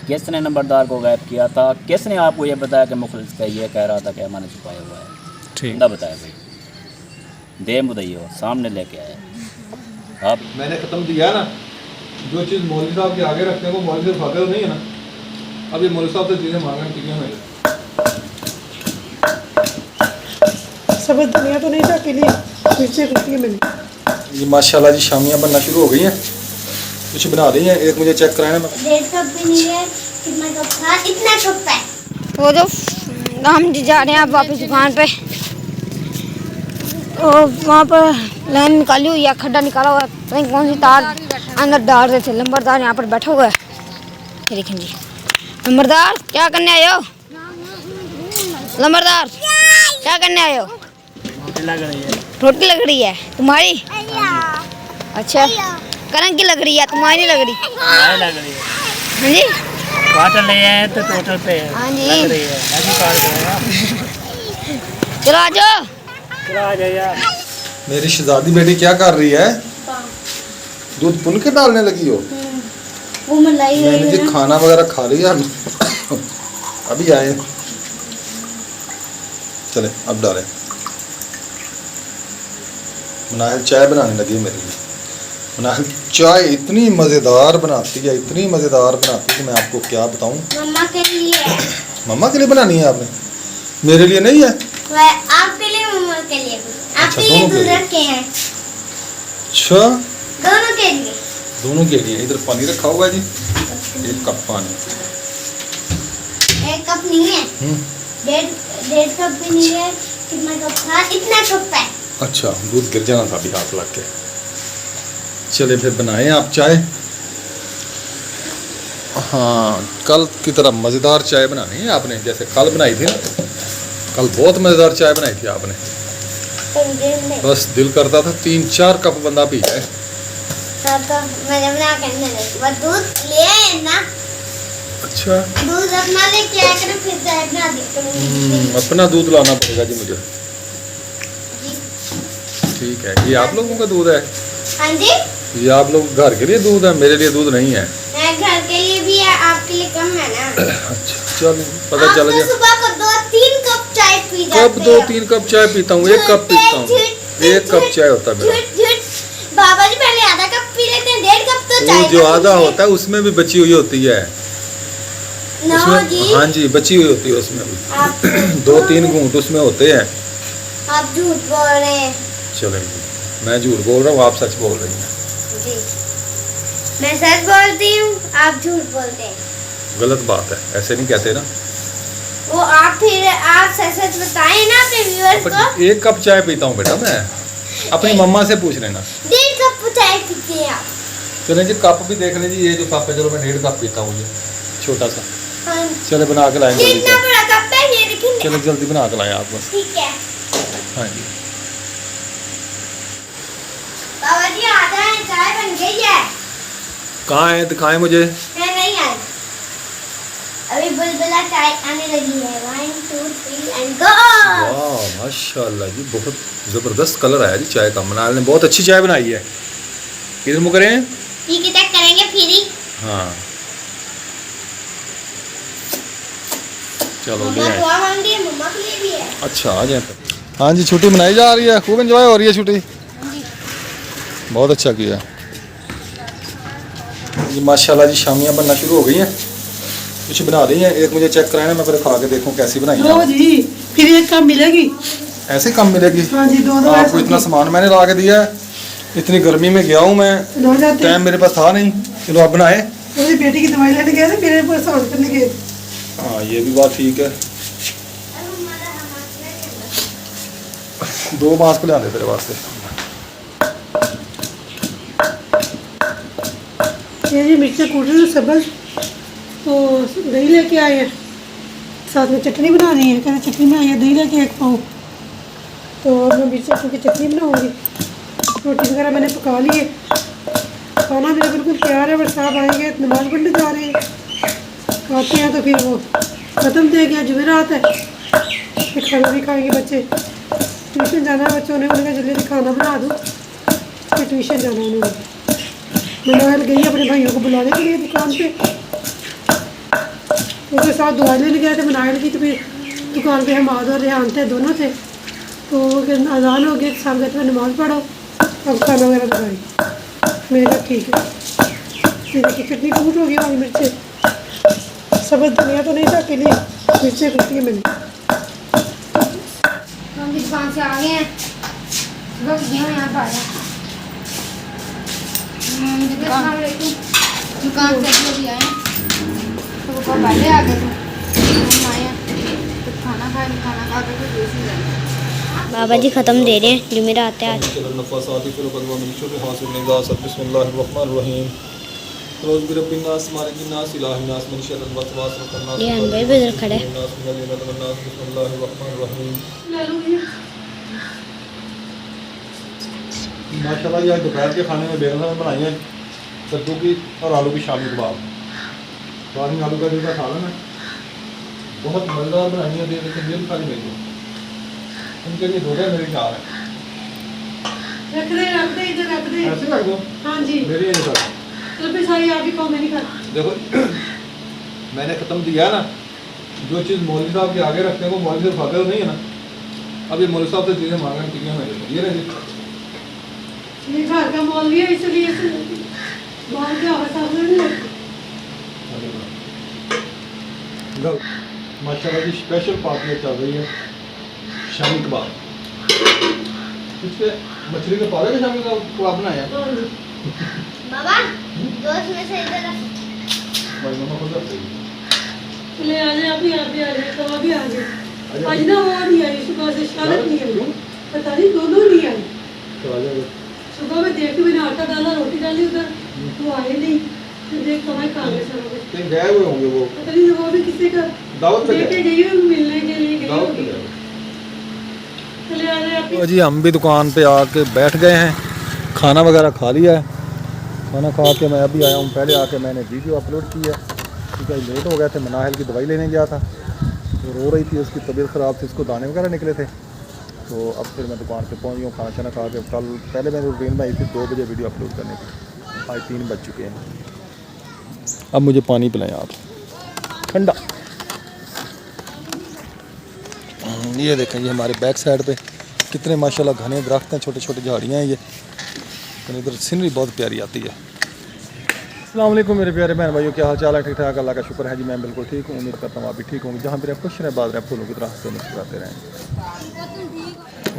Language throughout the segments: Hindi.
किसने नंबरदार को गायब किया था? किसने आपको ये बताया कि मुखलिस का ये कह रहा था कि मैंने छुपाया हुआ है? ठीक बंदा बताया भाई, दे मुदैयो सामने लेके आए आप। मैंने ख़त्म दिया ना, जो चीज़ मौलवी साहब के आगे रखते हैं वो मौलवी साहब खाते तो नहीं है ना। अब ये मौलवी साहब से चीज़ें मांगने की हैं मेरे। सब दुनिया तो नहीं था अकेली मिर्चें कुटी है मैंने। ये माशाल्लाह जी शामियाँ बनना शुरू हो गई हैं, कुछ बना रही हैं। एक मुझे चेक कराना। 1.5 कप भी नहीं है, कितना कप था? इतना कप है। वो जो हम जा रहे हैं अब वापस दुकान पे, और वहाँ पर लाइन निकाली हुई है, खड्डा निकाला हुआ है, पता नहीं कौन सी तार अंदर डाल रहे थे। नंबरदार यहाँ पर बैठा हुआ है, ये देखें जी। नंबरदार क्या करने आए हो? नंबरदार क्या करने आए हो? रोटी लग रही है तुम्हारी? अच्छा, करण की लग रही है, तुम्हारी नहीं लग रही? लग रही है हाँ जी, क्वार्टर ले आए तो टोटल पे हाँ जी। लग रही है, ऐसी काट देगा। चलो आ जाओ। चलो आ जाइए। मेरी शहजादी बेटी क्या कर रही है? दूध पुन के डालने लगी हो? वो मलाई मैंने जी खाना वगैरह खा लिया अभी आए। चले अब डालें। मुनाहिल चाय बनाने लगी मेरे लिए। मुनाहिल चाय इतनी मज़ेदार बनाती है, इतनी मज़ेदार बनाती है कि मैं आपको क्या बताऊं। मम्मा के लिए। मम्मा के लिए बनानी है आपने? मेरे लिए नहीं है? वह आपके लिए, मम्मा के लिए भी। आपके लिए दोनों के दूध लिए। रखे हैं। अच्छा, दोनों के लिए। दोनों के लिए। इधर पानी रखा हुआ है जी, 1 कप पानी। 1 कप नहीं है, 1.5 कप भी नहीं है, कितना कप था? इतना कप है। अच्छा, दूध गिर जाना था अभी हाथ लग के। चले फिर बनाएं आप चाय। हाँ, कल की तरह मज़ेदार चाय बनानी है आपने, जैसे कल बनाई थी ना। कल बहुत मज़ेदार चाय बनाई थी आपने। बस दिल करता था 3-4 कप बंदा पी जाए। तो मैंने बना के वो दूध ले आए ना। अच्छा, दूध अपना लेके आया करो, फिर चाय बना दी करो। अपना दूध लाना पड़ेगा जी मुझे। ठीक है, ये आप लोगों का दूध है? हाँ जी, ये आप लोग घर के लिए दूध है, मेरे लिए दूध नहीं है। घर के लिए भी है, आपके लिए कम है ना। अच्छा, चल पता चल आप तो गया। सुबह को 2-3 कप चाय पी जाते कब हो। 2-3 कप चाय पीता हूँ? 1 कप पीता हूँ। 1 कप चाय होता है मेरा। झूठ। बाबा जी पहले आधा कप पी लेते हैं, 1.5 कप तो चाय वो जो का आधा पीते हैं। होता है उसमें भी बची हुई होती है। नो उसमें जी, हाँ जी, बची हुई होती है उसमें भी। आप 2-3 घूंट उसमें होते हैं। आप झूठ बोल रहे हैं चलेंगे, मैं झूठ बोल रहा हूँ, आप सच बोल रही हैं। जी। मैं सच बोलती हूँ, आप झूठ बोलते हैं। गलत बात है, ऐसे नहीं कहते ना। वो आप फिर आप सच बताएं ना अपने व्यूअर्स को। 1 कप चाय पीता हूँ बेटा मैं, अपनी मम्मा से पूछ लेना। 1.5 कप चाय पीते हैं आप? चलें जी, कप भी देख लीजिए। ये जो कप है, चलो मैं 1.5 कप पीता हूँ, ये छोटा सा। हाँ। चले बना के लाएंगे जल्दी जितना से। बड़ा कप है ये देखिए। चलो जल्दी बना के लाएं आप बस। ठीक है हाँ जी, बाबा जी आ जाए, चाय बन गई है। कहाँ है? दिखाएं मुझे। मैं नहीं आई, अभी बुलबुला चाय आने लगी है। 1 2 3 एंड गो। वाह माशाल्लाह जी, बहुत ज़बरदस्त कलर आया जी चाय का। मनाल ने बहुत अच्छी चाय बनाई है। किधर मुँह करें? ठीक है, तक करेंगे फिर ही। हाँ, चलो ले मम्मा आए। दुआ मांग रही है, मम्मा के लिए भी है। अच्छा, आ जाए फिर। हाँ जी, छुट्टी मनाई जा रही है, खूब एंजॉय हो रही है छुट्टी। बहुत अच्छा किया जी। माशाल्लाह जी शामियाँ बनना शुरू हो गई हैं, कुछ बना रही हैं। एक मुझे चेक कराना, मैं फिर खा के देखूँ कैसी बनाई लो है। जी, फिर 1 कप मिलेगी। ऐसे कम मिलेगी? हाँ जी, 2 आपको इतना सामान मैंने ला के दिया है, इतनी गर्मी में गया हूँ मैं, हो जाते टाइम मेरे पास था नहीं। चलो आप बनाए। मेरी बेटी की दवाई लेने गए थे, मेरे पर सवाल करने गए। हाँ, ये भी बात ठीक है। 2 मास्क ले आने तेरे वास्ते। ये जी मिर्चा कूट रही हूँ सब्ज़, तो दही लेके आए हैं, साथ में चटनी बनानी है। कहते चटनी बनाई है, दही लेके 1 पाव। तो मैं मिर्चा कूट की चटनी बनाऊँगी। रोटी वगैरह मैंने पका ली है, खाना मेरा बिल्कुल तैयार है। बस साहब आएंगे, नमाज़ पढ़ने जा रहे हैं, आते हैं तो फिर वो ख़त्म दे गया, जुमेरात है, फिर खाना भी खाएंगे बच्चे। ट्यूशन जाना है बच्चों ने, उन्होंने जल्दी जल्दी खाना बना दो, फिर ट्यूशन जाना है उन्होंने। मनाल गई अपने भाइयों को बुलाने के लिए दुकान पे, उसके साथ दवाई लेने गए थे मनाइल की, तो फिर दुकान पे हमाद और रेहान थे, दोनों थे। तो अजान हो गया, साहब कहते हैं नमाज़ पढ़ो, अब खाना वगैरह बनाई। मैंने कहा ठीक है। ये देखिए चटनी कूट हो गई, वाली मिर्चें सब्ज़ धनिया तो नहीं था, अकेली मिर्चें कूटी है मैंने। हम भी दुकान से आ गए हैं, बस यहाँ पर आया। दुकान से अभी आए हैं, तो वो पहले आ गए थे, हम आए हैं तो खाना खा के तो देसी गए। बाबा जी ख़त्म दे रहे हैं जो मेरा आता है आज। ये अंदर भी इधर खड़े हैं। माशाल्लाह ये दोपहर के खाने में बेगम ने बनाई है कद्दू की और आलू की शामी कबाब। शामी आलू का जैसा खा लेना, बहुत मज़ेदार बनाई है। लेकिन दिल खाली मेरी उनके लिए हो गया मेरे ख्याल है। रख दे इधर रख दे। ऐसे रख दो। हाँ जी मेरी ये कर तो फिर सारी आप ही खाओ, मैं नहीं खाता। देखो मैंने ख़त्म दिया ना, जो चीज़ मौलवी साहब के आगे रखते हैं वो मौलवी साहब खाते तो नहीं है ना। अब ये मौलवी साहब से चीज़ें मांगने की मैं ये रही ये घर का मौलवी है, इसलिए मौल के आवाज़ सामने नहीं लगती। माशाल्लाह की स्पेशल पार्टी चल रही है शामी कबाब। इसके मछली के पाले के शामी कबाब बनाया। बाबा दोस्त में से इधर रख। ले आ जाए, आप भी आ जाए, कब भी आ जाए। आज ना वो नहीं आई, सुबह से शालत नहीं आई, पता नहीं दोनों नहीं आई। सुबह में देख के मैंने आटा डाला, रोटी डाली उधर, वो आए नहीं। फिर देख कमाई खा गए सारा कुछ। कहीं गए हुए होंगे वो, पता नहीं वो भी किसी का दावत पे लेके गई हुई, मिलने के लिए गई दावत पे होगी। गए। चले आ जाए आप ही। तो जी हम भी दुकान पे आके बैठ गए हैं, खाना वगैरह खा लिया है। खाना खा के मैं अभी आया हूँ, पहले आके मैंने वीडियो अपलोड की है क्योंकि लेट हो गए थे। मनाहिल की दवाई लेने गया था, तो रो रही थी, उसकी तबीयत ख़राब थी, उसको दाने वगैरह निकले थे। तो अब फिर मैं दुकान पे पहुँच गया हूँ, खाना शाना खा के। कल पहले मैंने रूटीन में आई थी 2 बजे वीडियो अपलोड करने की, आज 3 बज चुके हैं। अब मुझे पानी पिलाएं आप, ठंडा। ये देखें, ये हमारे बैक साइड पे कितने माशाल्लाह घने दरख्त हैं, छोटे छोटे झाड़ियाँ हैं ये। तो इधर सीनरी बहुत प्यारी आती है। अस्सलाम वालेकुम मेरे प्यारे बहन भाइयों, क्या हाल चाल है? ठीक ठाक, अल्लाह का शुक्र है जी, मैं बिल्कुल ठीक हूँ। उम्मीद करता हूँ आप भी ठीक होंगे। जहाँ पर खुश रहें, बात रहें, फूलों की तरह से मुस्कुराते रहें।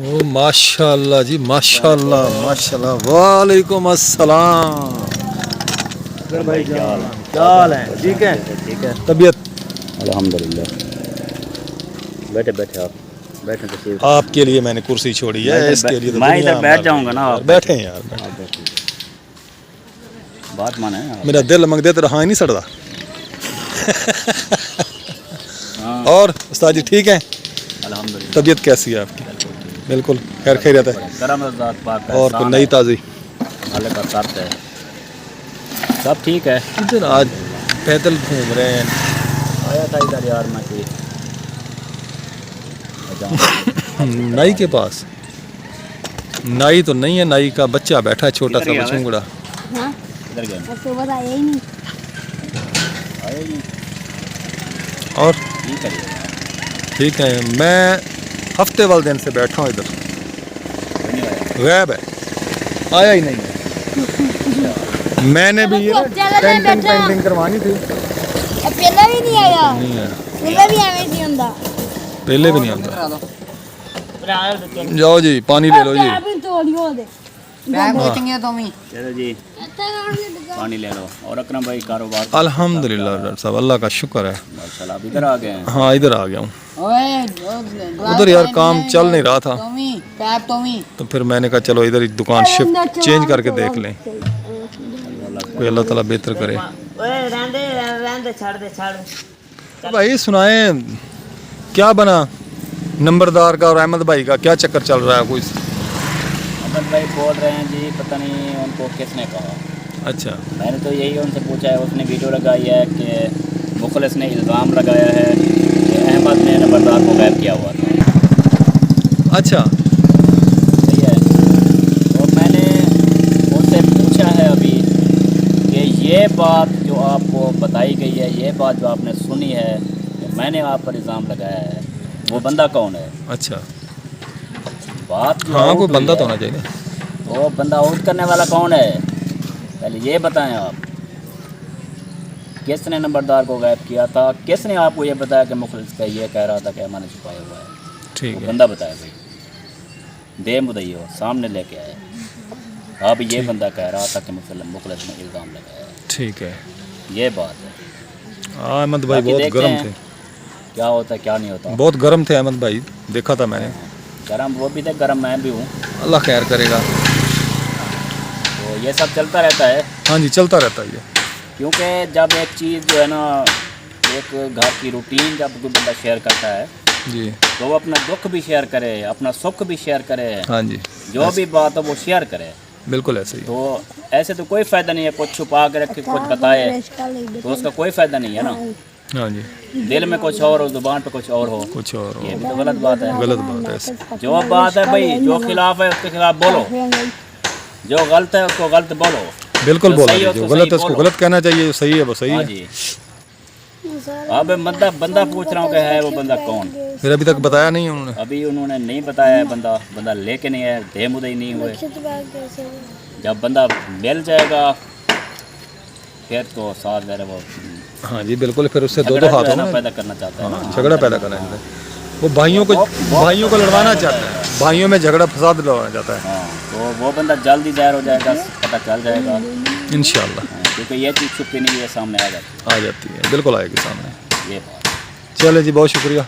ओ माशाल्लाह जी, माशाल्लाह माशाल्लाह। वालेकुम अस्सलाम भाई, क्या हाल है? ठीक है, ठीक है, तबीयत अल्हम्दुलिल्लाह। बैठे बैठे आप बैठे तशरीफ। आपके लिए मैंने कुर्सी छोड़ी है, इसके लिए तो मैं दुनिया इधर बैठ में जाऊंगा ना, आप बैठे हैं यार, बैठे। आप बैठिए। बात माने आप। मेरा दिल मंगदे तो रहा ही नहीं सड़ता। हाँ और उस्ताद जी ठीक है? अल्हम्दुलिल्लाह। तबीयत कैसी है आपकी? बिल्कुल खैर खैरियत है। करम रज़ाक़ पाक का और कोई नई ताज़ी? मालिक का साथ है, सब ठीक है। इधर आज पैदल घूम रहे हैं। आया था इधर यार मैं कोई नाई के पास। नाई तो नहीं है, नाई का बच्चा बैठा है, छोटा सा बछुंगड़ा। हाँ इधर गया सुबह आया ही नहीं। आया ही और नहीं करिए ठीक है, मैं हफ्ते वाले दिन से बैठा हूँ इधर, नहीं आया। गैब है, आया ही नहीं है। मैंने भी ये पेंटिंग करवानी थी, पहले भी नहीं आया, नहीं है, पहले भी एवं नहीं होता। पहले भी नहीं आता। जाओ जी, पानी ले लो जी। चलो जी पानी ले लो। और अकरम भाई कारोबार अल्हम्दुलिल्लाह डॉक्टर साहब, अल्लाह का शुक्र है। माशाल्लाह, आप इधर आ गए हैं। हाँ इधर आ गया हूँ, उधर यार काम चल नहीं रहा था, तो फिर मैंने कहा चलो इधर ही दुकान शिफ्ट चेंज करके देख लें, कोई अल्लाह ताला बेहतर करे। तो भाई सुनाए, क्या बना नंबरदार का और अहमद भाई का, क्या चक्कर चल रहा है? कोई अहमद भाई बोल रहे हैं जी, पता नहीं उनको किसने कहा। अच्छा, मैंने तो यही उनसे पूछा है, उसने वीडियो लगाई है कि मुखलिस ने इल्ज़ाम लगाया है कि अहमद ने नंबरदार को गायब किया हुआ था। अच्छा सही है। तो मैंने उनसे पूछा है अभी कि ये बात जो आपको बताई गई है, ये बात जो आपने सुनी है कि मैंने आप पर इल्ज़ाम लगाया है, वो बंदा कौन है? अच्छा, बात जो हाँ आउट कोई हुई बंदा है, तो होना चाहिए। तो बंदा आउट करने वाला कौन है? पहले ये बताएं आप, किसने नंबरदार को गायब किया था? किसने आपको ये बताया कि मुखलिस का ये कह रहा था कि मैंने छुपाया हुआ है? ठीक वो है, बंदा बताया भाई, दे मुदई हो सामने लेके आए। अब ये बंदा कह रहा था कि मुखलिस ने इल्ज़ाम लगाया है, ठीक है। ये बात है। हाँ अहमद भाई बाकी बहुत देखते गर्म हैं थे, क्या होता है क्या नहीं होता। बहुत गर्म थे अहमद भाई, देखा था मैंने। गरम वो भी थे, गरम मैं भी हूँ, अल्लाह खैर करेगा। तो ये सब चलता रहता है। हाँ जी, चलता रहता है ये। क्योंकि जब एक चीज़ जो है ना, एक घर की रूटीन जब कोई बंदा शेयर करता है जी तो वो अपना दुख भी शेयर करे, अपना सुख भी शेयर करे, हाँ जी, जो भी बात हो वो शेयर करे। बिल्कुल ऐसे ही। तो ऐसे तो कोई फ़ायदा नहीं है, कुछ छुपा के रखे कुछ बताए तो उसका कोई फ़ायदा नहीं है ना। हाँ जी, दिल में कुछ और हो, जुबान पे कुछ और हो, कुछ और ये भी तो गलत बात है। गलत बात है ऐसे। जो बात है भाई, जो खिलाफ है उसके खिलाफ बोलो, जो गलत है उसको गलत बोलो, बिल्कुल जो बोला सही जी, हो जो उसको गलत सही है उसको बोलो। गलत कहना चाहिए, जो सही है वो सही हाँ है। जी। अब बंदा पूछ रहा हूँ कि है वो बंदा कौन? फिर अभी तक बताया नहीं उन्होंने। अभी उन्होंने नहीं बताया है। बंदा लेके नहीं है, दे मुदई नहीं हुए। जब बंदा मिल जाएगा फिर तो साथ दे रहे वो हाँ जी बिल्कुल, फिर उससे दो झगड़ा हाथ जो है ना होंगे। पैदा करना चाहता है ना। हाँ, झगड़ा पैदा करना चाहता है वो, भाइयों को लड़वाना चाहता है, भाइयों में झगड़ा फसाद लड़वाना चाहता है। हाँ, तो वो बंदा जल्द ही ज़ाहिर हो जाएगा, पता चल जाएगा। इंशाल्लाह हाँ, क्योंकि ये चीज़ छुपी नहीं है, सामने आ जाती आ जाती है, बिल्कुल आएगी सामने। है ये बात। चले जी, बहुत शुक्रिया।